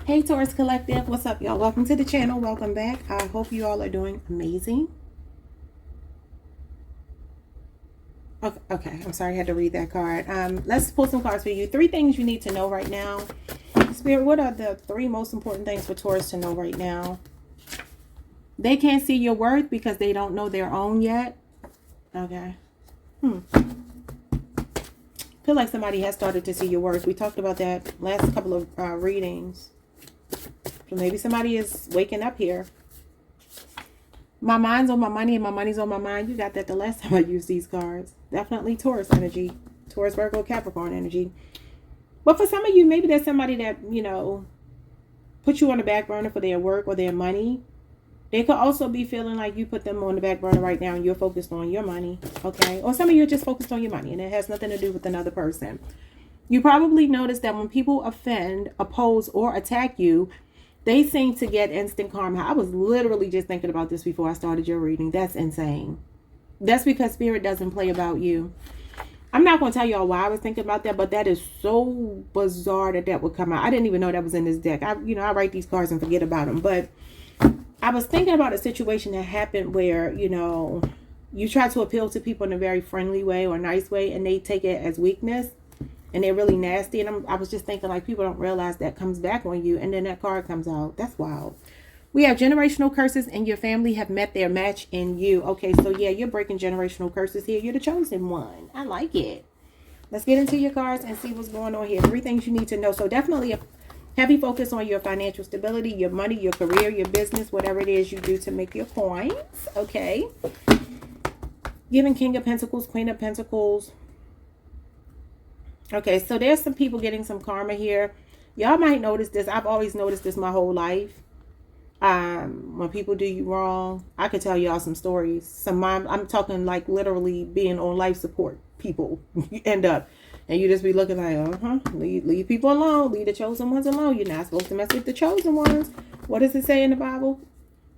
Hey Taurus Collective, what's up y'all? Welcome to the channel. Welcome back. I hope you all are doing amazing. Okay, I'm sorry I had to read that card. Let's pull some cards for you. 3 things you need to know right now. Spirit, what are the 3 most important things for Taurus to know right now? They can't see your worth because they don't know their own yet. Okay. Feel like somebody has started to see your worth. We talked about that last couple of readings. So maybe somebody is waking up here. My mind's on my money and my money's on my mind. You got that the last time I used these cards. Definitely Taurus energy. Taurus, Virgo, Capricorn energy. But for some of you, maybe there's somebody that, you know, put you on the back burner for their work or their money. They could also be feeling like you put them on the back burner right now and you're focused on your money. Okay. Or some of you are just focused on your money and it has nothing to do with another person. You probably notice that when people offend, oppose, or attack you, they seem to get instant karma. I was literally just thinking about this before I started your reading. That's insane. That's because Spirit doesn't play about you. I'm not going to tell y'all why I was thinking about that, but that is so bizarre that that would come out. I didn't even know that was in this deck. I write these cards and forget about them. But I was thinking about a situation that happened where, you try to appeal to people in a very friendly way or nice way, and they take it as weakness. And they're really nasty. And I was just thinking, like, people don't realize that comes back on you. And then that card comes out. That's wild. We have generational curses and your family have met their match in you. Okay, so yeah, you're breaking generational curses here. You're the chosen one. I like it. Let's get into your cards and see what's going on here. 3 things you need to know. So definitely a heavy focus on your financial stability, your money, your career, your business, whatever it is you do to make your coins. Okay. Giving King of Pentacles, Queen of Pentacles. Okay, so there's some people getting some karma here. Y'all might notice this. I've always noticed this my whole life. When people do you wrong, I could tell y'all some stories. I'm talking like literally being on life support. People you end up, and you just be looking like, leave people alone. Leave the chosen ones alone. You're not supposed to mess with the chosen ones. What does it say in the Bible?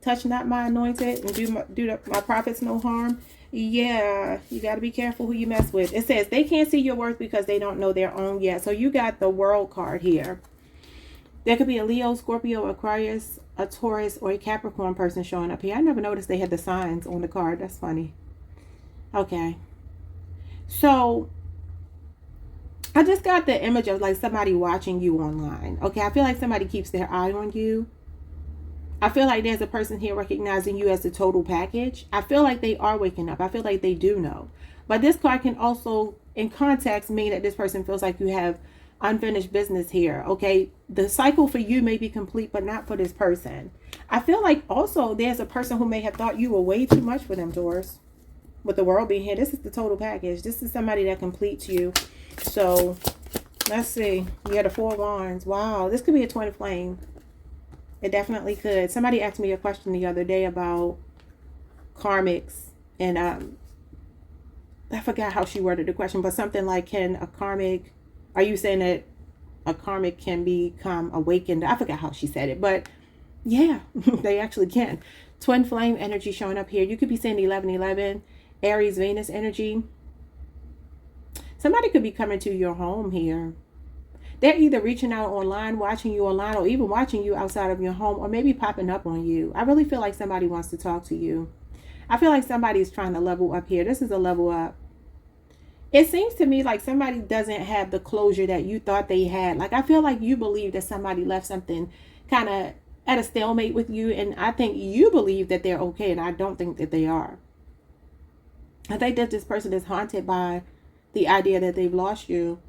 Touch not my anointed and do my prophets no harm. Yeah, you got to be careful who you mess with. It says they can't see your worth because they don't know their own yet. So you got the World card here. There could be a Leo, Scorpio, Aquarius, a Taurus, or a Capricorn person showing up here. I never noticed they had the signs on the card. That's funny. Okay. So I just got the image of like somebody watching you online. Okay, I feel like somebody keeps their eye on you. I feel like there's a person here recognizing you as the total package. I feel like they are waking up. I feel like they do know. But this card can also, in context, mean that this person feels like you have unfinished business here. Okay, the cycle for you may be complete, but not for this person. I feel like also there's a person who may have thought you were way too much for them, Taurus. With the World being here, this is the total package. This is somebody that completes you. So let's see. You had a 4 of Wands. Wow, this could be a twin flame. It definitely could. Somebody asked me a question the other day about karmics, and I forgot how she worded the question, but something like, are you saying that a karmic can become awakened? I forgot how she said it, but yeah, they actually can. Twin flame energy showing up here. You could be saying 1111, Aries, Venus energy. Somebody could be coming to your home here. They're either reaching out online, watching you online, or even watching you outside of your home, or maybe popping up on you. I really feel like somebody wants to talk to you. I feel like somebody's trying to level up here. This is a level up. It seems to me like somebody doesn't have the closure that you thought they had. Like, I feel like you believe that somebody left something kind of at a stalemate with you, and I think you believe that they're okay, and I don't think that they are. I think that this person is haunted by the idea that they've lost you.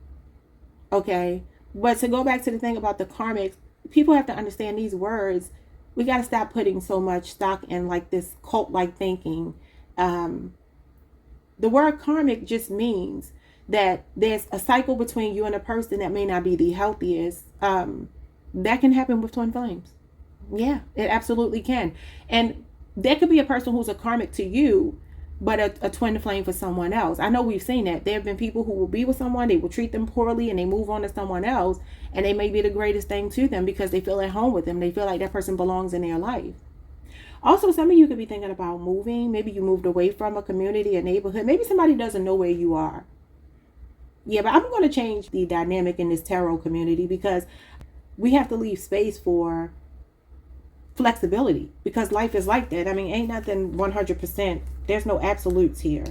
Okay. But to go back to the thing about the karmics, people have to understand these words. We got to stop putting so much stock in like this cult-like thinking. The word karmic just means that there's a cycle between you and a person that may not be the healthiest. That can happen with twin flames. Yeah, it absolutely can. And there could be a person who's a karmic to you, but a twin flame for someone else. I know we've seen that. There have been people who will be with someone, they will treat them poorly, and they move on to someone else, and they may be the greatest thing to them because they feel at home with them. They feel like that person belongs in their life. Also, some of you could be thinking about moving. Maybe you moved away from a community, a neighborhood. Maybe somebody doesn't know where you are. Yeah, but I'm going to change the dynamic in this tarot community because we have to leave space for flexibility, because life is like that. I mean, ain't nothing 100%. There's no absolutes here.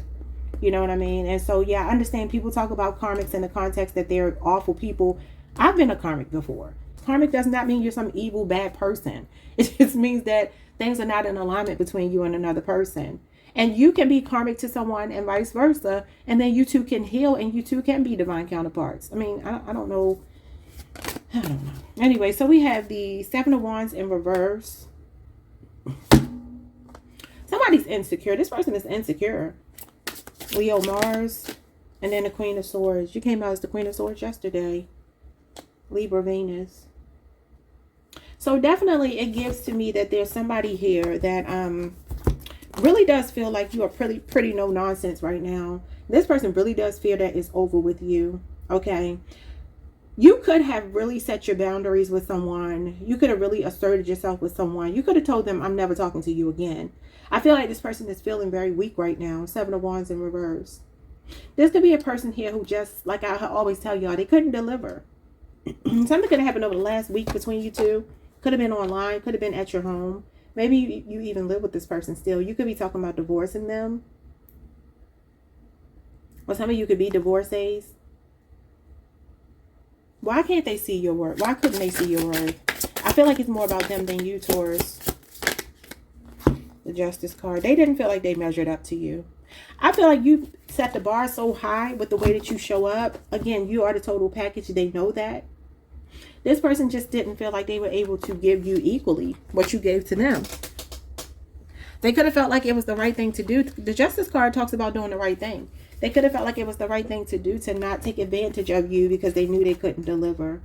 You know what I mean? And so, yeah, I understand people talk about karmics in the context that they're awful people. I've been a karmic before. Karmic does not mean you're some evil, bad person. It just means that things are not in alignment between you and another person. And you can be karmic to someone and vice versa. And then you two can heal and you two can be divine counterparts. I mean, I don't know. I don't know. Anyway, so we have the Seven of Wands in reverse. Somebody's insecure. This person is insecure. Leo, Mars, and then the Queen of Swords. You came out as the Queen of Swords yesterday. Libra, Venus. So definitely it gives to me that there's somebody here that really does feel like you are pretty no nonsense right now. This person really does feel that it's over with you. Okay. You could have really set your boundaries with someone. You could have really asserted yourself with someone. You could have told them, I'm never talking to you again. I feel like this person is feeling very weak right now. Seven of Wands in reverse. This could be a person here who just, like I always tell y'all, they couldn't deliver. Something could have happened over the last week between you two. Could have been online. Could have been at your home. Maybe you even live with this person still. You could be talking about divorcing them. Or some of you could be divorcees. Why can't they see your work? Why couldn't they see your work? I feel like it's more about them than you, Taurus. The Justice card. They didn't feel like they measured up to you. I feel like you set the bar so high with the way that you show up. Again, you are the total package. They know that. This person just didn't feel like they were able to give you equally what you gave to them. They could have felt like it was the right thing to do. The Justice card talks about doing the right thing. They could have felt like it was the right thing to do, to not take advantage of you because they knew they couldn't deliver.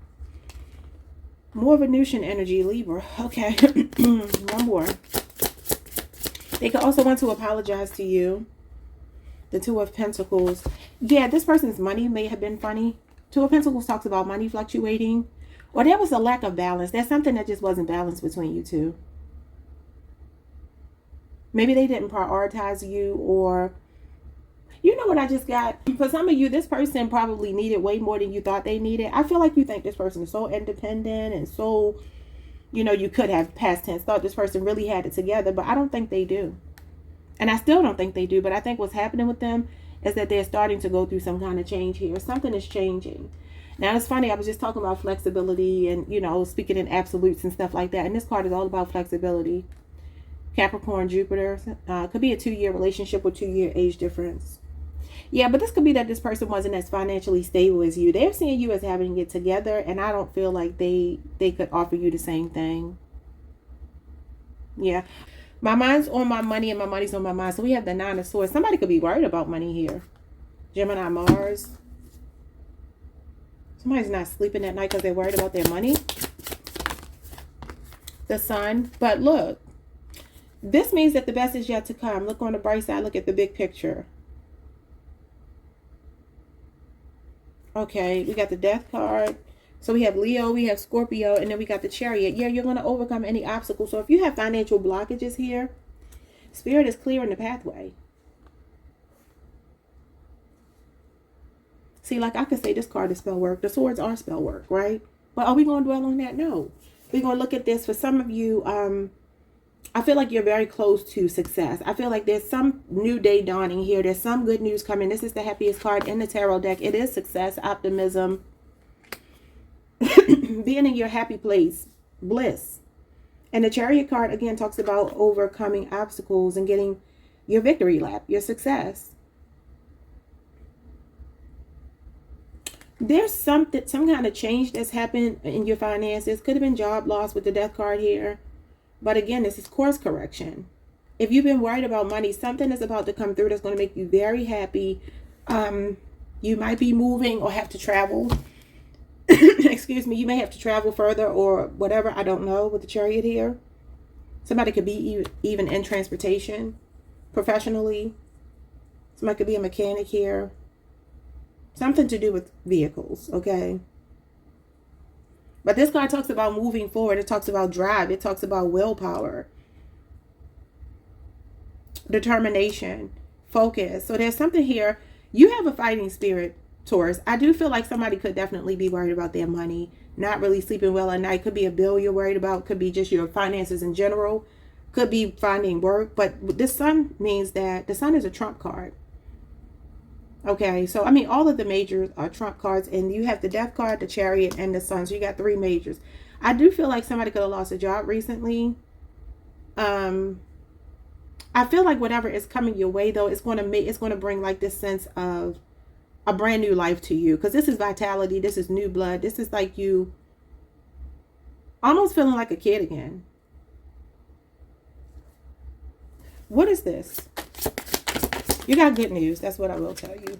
More Venusian energy, Libra. Okay. One more. They could also want to apologize to you. The Two of Pentacles. Yeah, this person's money may have been funny. Two of Pentacles talks about money fluctuating. Or there was a lack of balance. There's something that just wasn't balanced between you two. Maybe they didn't prioritize you, or... You know what I just got? For some of you, this person probably needed way more than you thought they needed. I feel like you think this person is so independent and so, you know, you could have past tense thought this person really had it together, but I don't think they do. And I still don't think they do, but I think what's happening with them is that they're starting to go through some kind of change here. Something is changing. Now, it's funny. I was just talking about flexibility and, you know, speaking in absolutes and stuff like that. And this card is all about flexibility. Capricorn, Jupiter. Could be a 2-year relationship with 2-year age difference. Yeah, but this could be that this person wasn't as financially stable as you. They're seeing you as having it together, and I don't feel like they could offer you the same thing. Yeah. My mind's on my money and my money's on my mind. So we have the Nine of Swords. Somebody could be worried about money here. Gemini, Mars. Somebody's not sleeping at night because they're worried about their money. The Sun. But look, this means that the best is yet to come. Look on the bright side. Look at the big picture. Okay, we got the Death card. So we have Leo, we have Scorpio, and then we got the Chariot. Yeah, you're going to overcome any obstacle. So if you have financial blockages here, Spirit is clearing the pathway. See, like I could say this card is spell work. The swords are spell work, right? But are we going to dwell on that? No. We're going to look at this. For some of you, I feel like you're very close to success. I feel like there's some new day dawning here. There's some good news coming. This is the happiest card in the tarot deck. It is success, optimism, being in your happy place, bliss. And the Chariot card, again, talks about overcoming obstacles and getting your victory lap, your success. There's some kind of change that's happened in your finances. Could have been job loss with the Death card here. But again, this is course correction. If you've been worried about money, something is about to come through that's going to make you very happy. You might be moving or have to travel. Excuse me. You may have to travel further or whatever. I don't know with the Chariot here. Somebody could be even in transportation professionally. Somebody could be a mechanic here. Something to do with vehicles, okay? But this card talks about moving forward. It talks about drive. It talks about willpower, determination, focus. So there's something here. You have a fighting spirit, Taurus. I do feel like somebody could definitely be worried about their money. not really sleeping well at night. Could be a bill you're worried about. Could be just your finances in general. Could be finding work. But this sun means that the sun is a trump card. Okay, so I mean, all of the majors are trump cards, and you have the death card, the chariot, and the sun. So you got 3 majors. I do feel like somebody could have lost a job recently. I feel like whatever is coming your way, though, it's going to bring like this sense of a brand new life to you, because this is vitality. This is new blood. This is like you almost feeling like a kid again. What is this? You got good news. That's what I will tell you.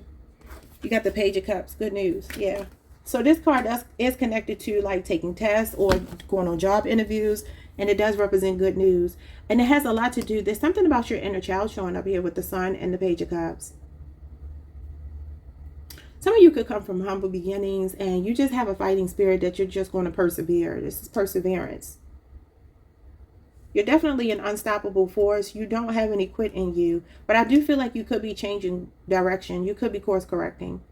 You got the Page of Cups. Good news. Yeah. So this card is connected to like taking tests or going on job interviews. And it does represent good news. And it has a lot to do. There's something about your inner child showing up here with the Sun and the Page of Cups. Some of you could come from humble beginnings and you just have a fighting spirit that you're just going to persevere. This is perseverance. You're definitely an unstoppable force. You don't have any quit in you. But I do feel like you could be changing direction. You could be course correcting.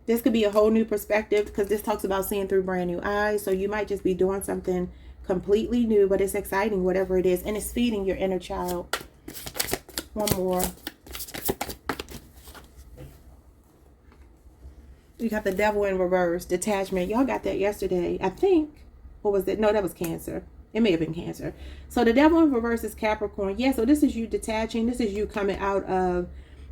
This could be a whole new perspective, because this talks about seeing through brand new eyes. So you might just be doing something completely new, but it's exciting, whatever it is. And it's feeding your inner child. One more. You got the Devil in reverse, detachment. Y'all got that yesterday, I think. Or was it? No, that was Cancer. It may have been Cancer. So the Devil in reverse is Capricorn. Yeah, so this is you detaching. This is you coming out of,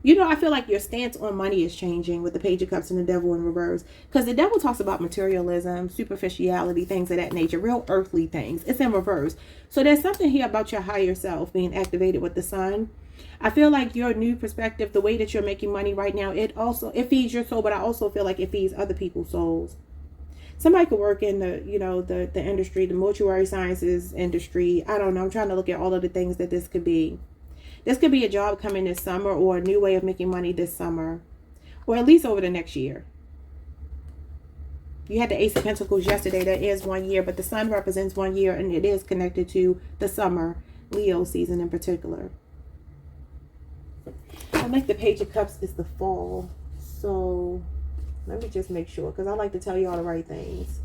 I feel like your stance on money is changing with the Page of Cups and the Devil in reverse. Because the Devil talks about materialism, superficiality, things of that nature, real earthly things. It's in reverse. So there's something here about your higher self being activated with the Sun. I feel like your new perspective, the way that you're making money right now, it feeds your soul, but I also feel like it feeds other people's souls. Somebody could work in the industry, the mortuary sciences industry. I don't know. I'm trying to look at all of the things that this could be. This could be a job coming this summer, or a new way of making money this summer, or at least over the next year. You had the Ace of Pentacles yesterday. That is 1 year, but the Sun represents 1 year, and it is connected to the summer, Leo season in particular. I like the Page of Cups is the fall. So let me just make sure, because I like to tell you all the right things.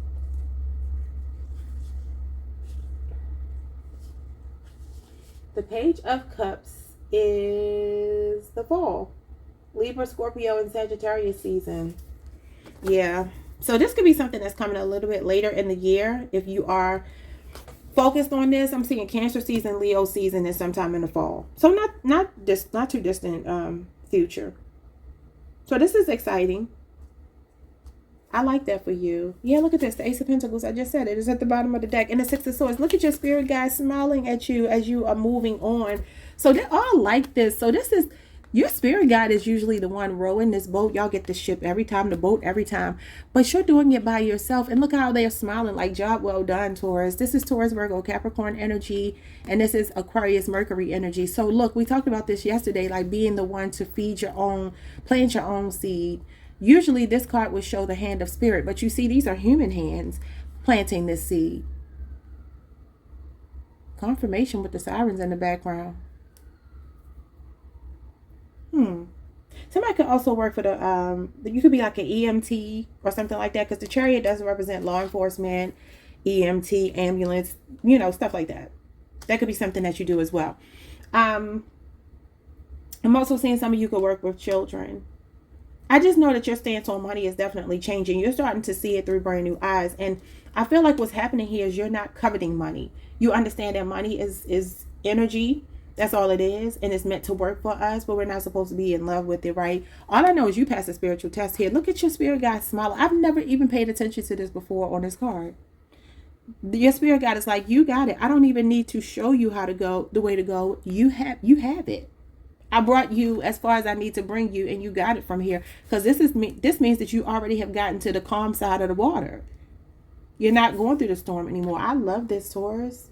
The Page of Cups is the fall. Libra, Scorpio, and Sagittarius season. Yeah. So this could be something that's coming a little bit later in the year. If you are focused on this, I'm seeing Cancer season, Leo season, and sometime in the fall. So not too distant future. So this is exciting. I like that for you. Yeah, look at this. The Ace of Pentacles, I just said it, is at the bottom of the deck. And the Six of Swords. Look at your spirit guide smiling at you as you are moving on. So they're all like this. So this is, your spirit guide is usually the one rowing this boat. Y'all get the ship every time, the boat every time. But you're doing it by yourself. And look how they're smiling, like, job well done, Taurus. This is Taurus, Virgo, Capricorn energy. And this is Aquarius, Mercury energy. So look, we talked about this yesterday, like being the one to feed your own, plant your own seed. Usually this card would show the hand of spirit, but you see these are human hands planting this seed. Confirmation with the sirens in the background. Somebody could also work for you could be like an EMT or something like that, because the Chariot doesn't represent law enforcement, EMT, ambulance, stuff like that. That could be something that you do as well. I'm also seeing some of you could work with children. I just know that your stance on money is definitely changing. You're starting to see it through brand new eyes. And I feel like what's happening here is you're not coveting money. You understand that money is energy. That's all it is. And it's meant to work for us, but we're not supposed to be in love with it, right? All I know is you passed a spiritual test here. Look at your spirit guide smiling. I've never even paid attention to this before on this card. Your spirit guide is like, you got it. I don't even need to show you how to go, the way to go. You have it. I brought you as far as I need to bring you, and you got it from here. Because this means that you already have gotten to the calm side of the water. You're not going through the storm anymore. I love this, Taurus.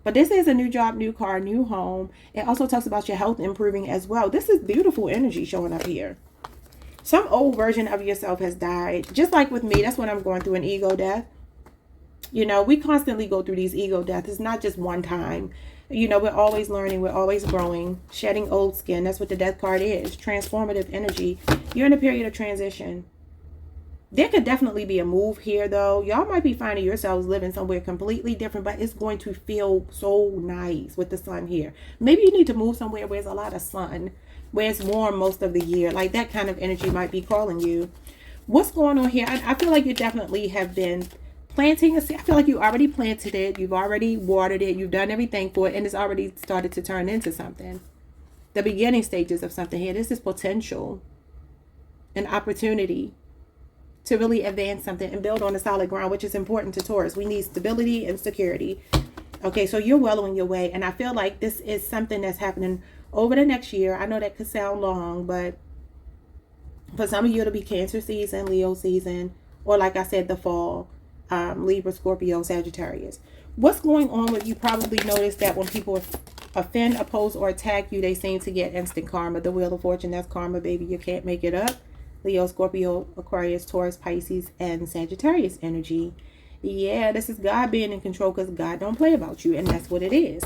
But this is a new job, new car, new home. It also talks about your health improving as well. This is beautiful energy showing up here. Some old version of yourself has died. Just like with me, that's when I'm going through an ego death. We constantly go through these ego deaths. It's not just one time. We're always learning. We're always growing. Shedding old skin. That's what the death card is. Transformative energy. You're in a period of transition. There could definitely be a move here, though. Y'all might be finding yourselves living somewhere completely different, but it's going to feel so nice with the sun here. Maybe you need to move somewhere where there's a lot of sun, where it's warm most of the year. Like that kind of energy might be calling you. What's going on here? I feel like you definitely have been planting a seed. I feel like you already planted it. You've already watered it. You've done everything for it, and it's already started to turn into something. The beginning stages of something here. This is potential, an opportunity to really advance something and build on a solid ground, which is important to Taurus. We need stability and security. Okay, so you're well on your way, and I feel like this is something that's happening over the next year. I know that could sound long, but for some of you, it'll be Cancer season, Leo season, or like I said, the fall, Libra, Scorpio, Sagittarius. What's going on with you? Probably noticed that when people offend, oppose, or attack you, they seem to get instant karma. The Wheel of Fortune, that's karma, baby. You can't make it up. Leo, Scorpio, Aquarius, Taurus, Pisces, and Sagittarius energy. Yeah, this is God being in control because God don't play about you, and that's what it is.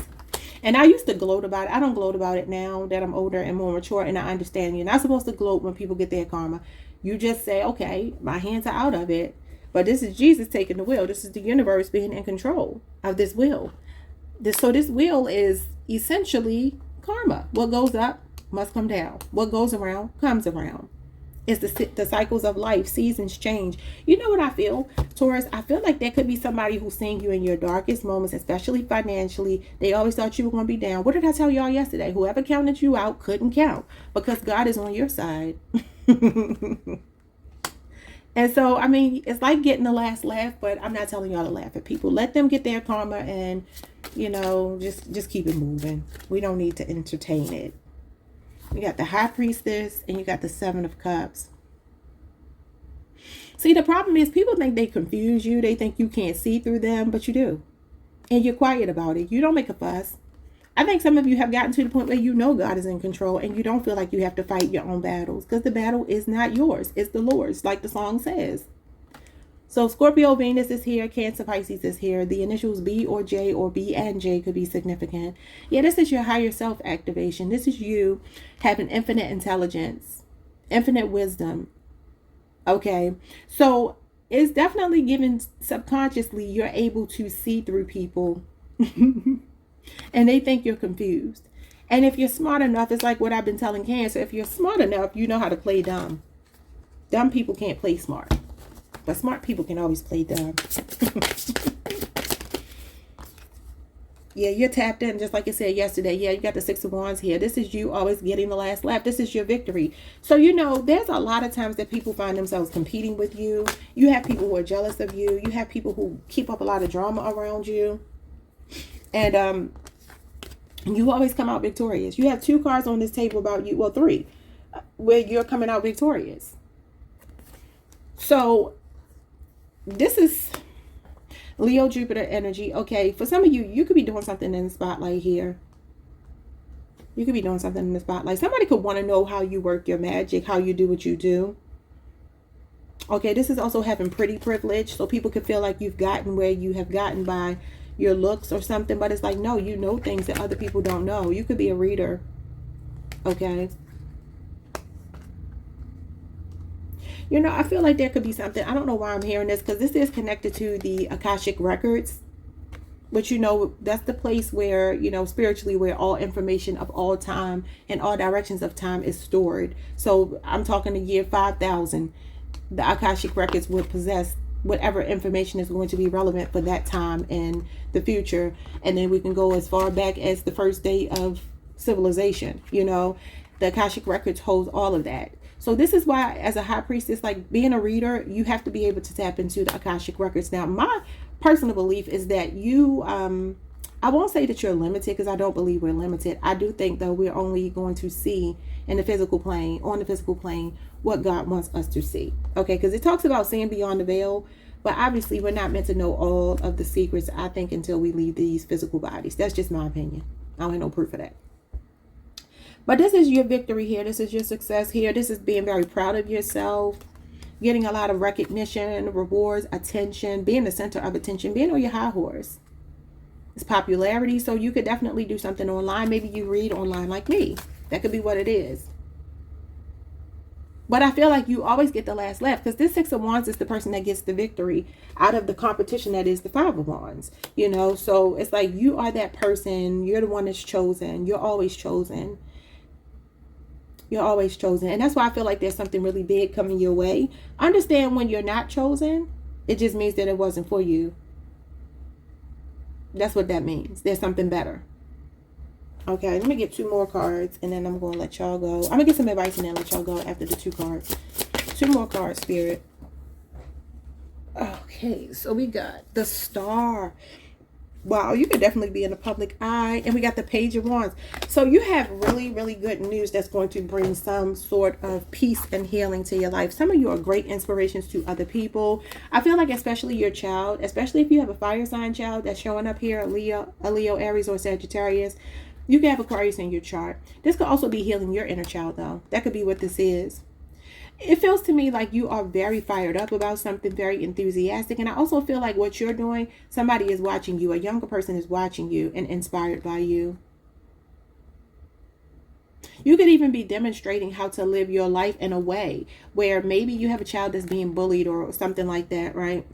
And I used to gloat about it. I don't gloat about it now that I'm older and more mature, and I understand you're not supposed to gloat when people get their karma. You just say, okay, my hands are out of it. But this is Jesus taking the wheel. This is the universe being in control of this wheel. So this wheel is essentially karma. What goes up must come down. What goes around comes around. It's the cycles of life. Seasons change. You know what I feel, Taurus? I feel like there could be somebody who's seeing you in your darkest moments, especially financially. They always thought you were going to be down. What did I tell y'all yesterday? Whoever counted you out couldn't count because God is on your side. And so, I mean, it's like getting the last laugh, but I'm not telling y'all to laugh at people. Let them get their karma and, you know, just keep it moving. We don't need to entertain it. You got the High Priestess and you got the Seven of Cups. See, the problem is people think they confuse you. They think you can't see through them, but you do. And you're quiet about it. You don't make a fuss. I think some of you have gotten to the point where you know God is in control and you don't feel like you have to fight your own battles because the battle is not yours. It's the Lord's, like the song says. So Scorpio, Venus is here. Cancer, Pisces is here. The initials B or J or B and J could be significant. Yeah, this is your higher self activation. This is you having infinite intelligence, infinite wisdom. Okay, so it's definitely given subconsciously you're able to see through people and they think you're confused. And if you're smart enough, it's like what I've been telling Cancer. If you're smart enough, you know how to play dumb. Dumb people can't play smart. But smart people can always play dumb. Yeah, you're tapped in, just like I said yesterday. Yeah, you got the Six of Wands here. This is you always getting the last laugh. This is your victory. So, you know, there's a lot of times that people find themselves competing with you. You have people who are jealous of you. You have people who keep up a lot of drama around you. And you always come out victorious. You have 2 cards on this table about you. Well, 3. Where you're coming out victorious. So this is Leo, Jupiter energy. Okay, for some of you, you could be doing something in the spotlight here. You could be doing something in the spotlight. Somebody could want to know how you work your magic, how you do what you do. Okay, this is also having pretty privilege. So people could feel like you've gotten where you have gotten by your looks or something. But it's like, no, you know things that other people don't know. You could be a reader. Okay. You know, I feel like there could be something. I don't know why I'm hearing this because this is connected to the Akashic Records. But, you know, that's the place where, you know, spiritually where all information of all time and all directions of time is stored. So I'm talking the year 5000. The Akashic Records would possess whatever information is going to be relevant for that time in the future. And then we can go as far back as the first day of civilization. You know, the Akashic Records holds all of that. So this is why, as a high priestess, like being a reader, you have to be able to tap into the Akashic Records. Now, my personal belief is that you, I won't say that you're limited because I don't believe we're limited. I do think, though, we're only going to see in the physical plane, on the physical plane, what God wants us to see. Okay, because it talks about seeing beyond the veil. But obviously, we're not meant to know all of the secrets, I think, until we leave these physical bodies. That's just my opinion. I don't have no proof of that. But this is your victory here. This is your success here. This is being very proud of yourself. Getting a lot of recognition, rewards, attention. Being the center of attention. Being on your high horse. It's popularity. So you could definitely do something online. Maybe you read online like me. That could be what it is. But I feel like you always get the last laugh, because this Six of Wands is the person that gets the victory out of the competition that is the Five of Wands, you know. So it's like you are that person. You're the one that's chosen. You're always chosen. You're always chosen. And that's why I feel like there's something really big coming your way. Understand, when you're not chosen, it just means that it wasn't for you. That's what that means. There's something better. Okay, let me get 2 more cards, and then I'm going to let y'all go. I'm going to get some advice and then let y'all go after the 2 cards. 2 more cards, Spirit. Okay, so we got the Star. Wow, you could definitely be in the public eye. And we got the Page of Wands. So you have really, really good news that's going to bring some sort of peace and healing to your life. Some of you are great inspirations to other people. I feel like especially your child, especially if you have a fire sign child that's showing up here, a Leo, Aries, or Sagittarius. You can have Aquarius in your chart. This could also be healing your inner child, though. That could be what this is. It feels to me like you are very fired up about something, very enthusiastic. And I also feel like what you're doing, somebody is watching you. A younger person is watching you and inspired by you. You could even be demonstrating how to live your life in a way where maybe you have a child that's being bullied or something like that, right?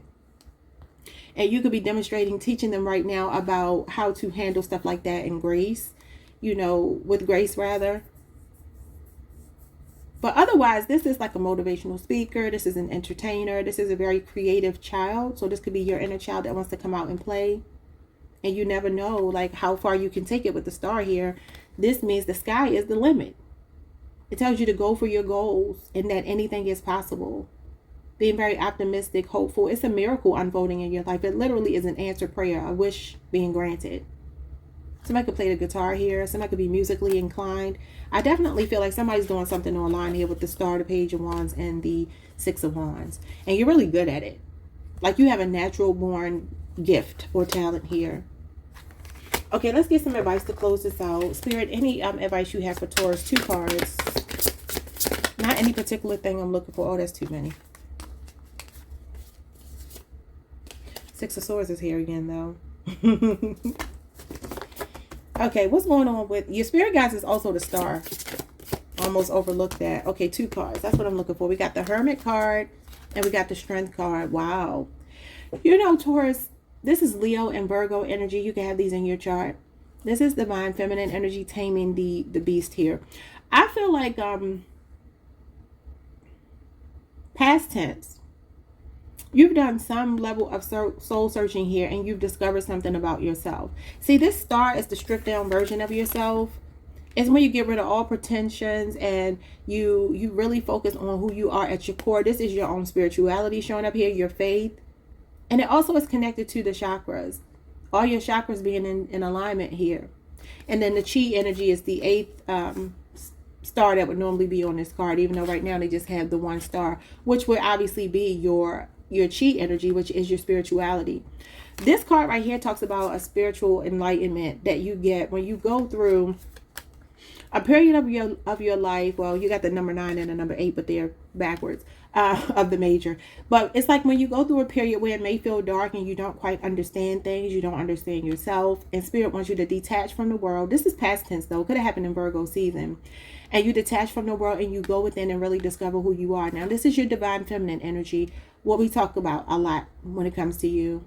And you could be demonstrating, teaching them right now about how to handle stuff like that in grace, you know, with grace rather. But otherwise, this is like a motivational speaker. This is an entertainer. This is a very creative child. So this could be your inner child that wants to come out and play. And you never know, like, how far you can take it with the Star here. This means the sky is the limit. It tells you to go for your goals and that anything is possible. Being very optimistic, hopeful. It's a miracle unfolding in your life. It literally is an answered prayer, a wish being granted. Somebody could play the guitar here. Somebody could be musically inclined. I definitely feel like somebody's doing something online here with the Star, the Page of Wands, and the Six of Wands. And you're really good at it. Like you have a natural born gift or talent here. Okay, let's get some advice to close this out. Spirit, any advice you have for Taurus? 2 cards. Not any particular thing I'm looking for. Oh, that's too many. 6 of Swords is here again, though. Okay, what's going on with your spirit guides? Is also the Star. Almost overlooked that. Okay, 2 cards. That's what I'm looking for. We got the Hermit card and we got the Strength card. Wow. You know, Taurus, this is Leo and Virgo energy. You can have these in your chart. This is divine feminine energy taming the beast here. I feel like past tense. You've done some level of soul searching here and you've discovered something about yourself. See, this Star is the stripped down version of yourself. It's when you get rid of all pretensions and you really focus on who you are at your core. This is your own spirituality showing up here, your faith. And it also is connected to the chakras. All your chakras being in alignment here. And then the Chi energy is the 8th star that would normally be on this card, even though right now they just have the 1 star, which would obviously be your Chi energy, which is your spirituality. This card right here talks about a spiritual enlightenment that you get when you go through a period of your life. Well, you got the number 9 and the number 8, but they're backwards of the major. But it's like when you go through a period where it may feel dark and you don't quite understand things, you don't understand yourself, and Spirit wants you to detach from the world. This is past tense though. Could have happened in Virgo season. And you detach from the world and you go within and really discover who you are. Now, this is your divine feminine energy. What we talk about a lot when it comes to you.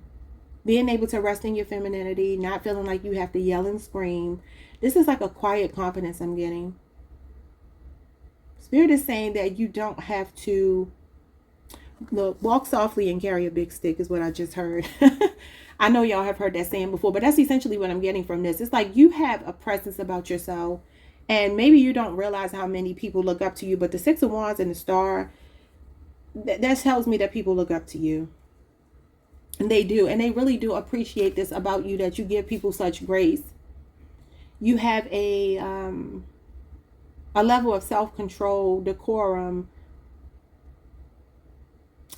Being able to rest in your femininity, not feeling like you have to yell and scream. This is like a quiet confidence I'm getting. Spirit is saying that you don't have to walk softly and carry a big stick is what I just heard. I know y'all have heard that saying before, but that's essentially what I'm getting from this. It's like you have a presence about yourself. And maybe you don't realize how many people look up to you, but the 6 of Wands and the Star, that tells me that people look up to you. And they do. And they really do appreciate this about you, that you give people such grace. You have a level of self-control, decorum,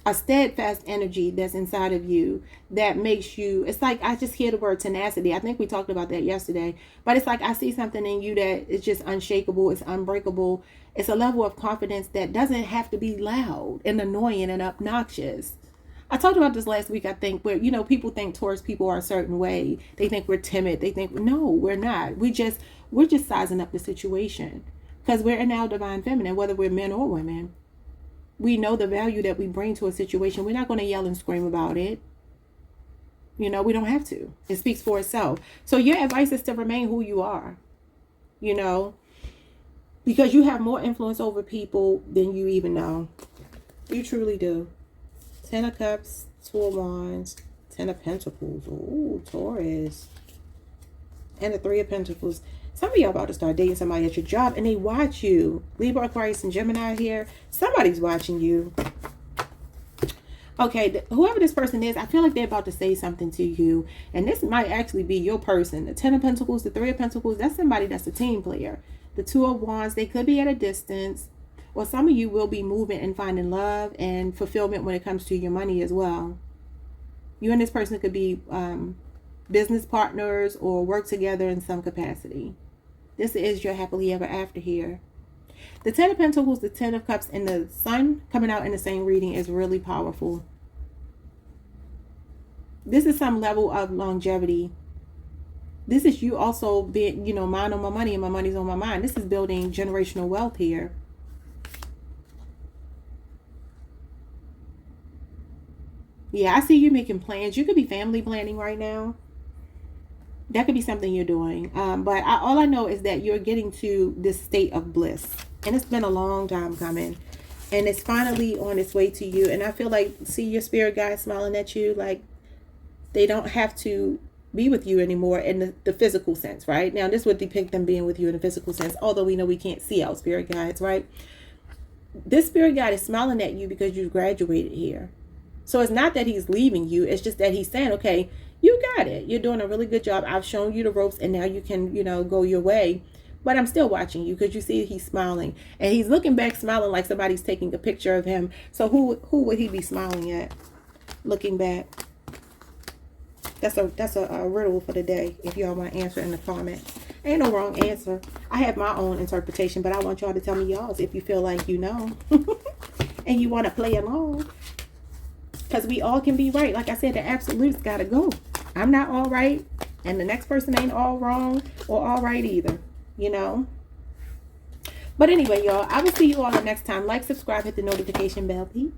a steadfast energy that's inside of you that makes you, it's like, I just hear the word tenacity. I think we talked about that yesterday, but it's like, I see something in you that is just unshakable. It's unbreakable. It's a level of confidence that doesn't have to be loud and annoying and obnoxious. I talked about this last week, I think, where, you know, people think Taurus people are a certain way. They think we're timid. They think, no, we're not. We're just sizing up the situation because we're in our divine feminine, whether we're men or women. We know the value that we bring to a situation. We're not going to yell and scream about it. You know, we don't have to. It speaks for itself. So your advice is to remain who you are, you know, because you have more influence over people than you even know. You truly do. 10 of Cups, 2 of Wands, 10 of Pentacles. Ooh, Taurus. And the 3 of Pentacles. Some of y'all about to start dating somebody at your job and they watch you. Libra, Aquarius, and Gemini here. Somebody's watching you. Okay, whoever this person is, I feel like they're about to say something to you. And this might actually be your person. The 10 of Pentacles, the 3 of Pentacles, that's somebody that's a team player. The 2 of Wands, they could be at a distance. Or some of you will be moving and finding love and fulfillment when it comes to your money as well. You and this person could be business partners or work together in some capacity. This is your happily ever after here. The 10 of Pentacles, the 10 of Cups, and the Sun coming out in the same reading is really powerful. This is some level of longevity. This is you also being, you know, mind on my money and my money's on my mind. This is building generational wealth here. Yeah, I see you making plans. You could be family planning right now. That could be something you're doing. But all I know is that you're getting to this state of bliss. And it's been a long time coming. And it's finally on its way to you. And I feel like, see your spirit guide smiling at you. Like, they don't have to be with you anymore in the physical sense, right? Now, this would depict them being with you in a physical sense. Although we know we can't see our spirit guides, right? This spirit guide is smiling at you because you graduated here. So it's not that he's leaving you. It's just that he's saying, okay, you got it. You're doing a really good job. I've shown you the ropes and now you can, you know, go your way. But I'm still watching you because you see he's smiling. And he's looking back smiling like somebody's taking a picture of him. So who would he be smiling at looking back? That's a riddle for the day if y'all want to answer in the comments. Ain't no wrong answer. I have my own interpretation, but I want y'all to tell me y'all's if you feel like you know. And you want to play along. Because we all can be right. Like I said, the absolutes got to go. I'm not all right. And the next person ain't all wrong or all right either. You know. But anyway, y'all, I will see you all the next time. Like, subscribe, hit the notification bell, please.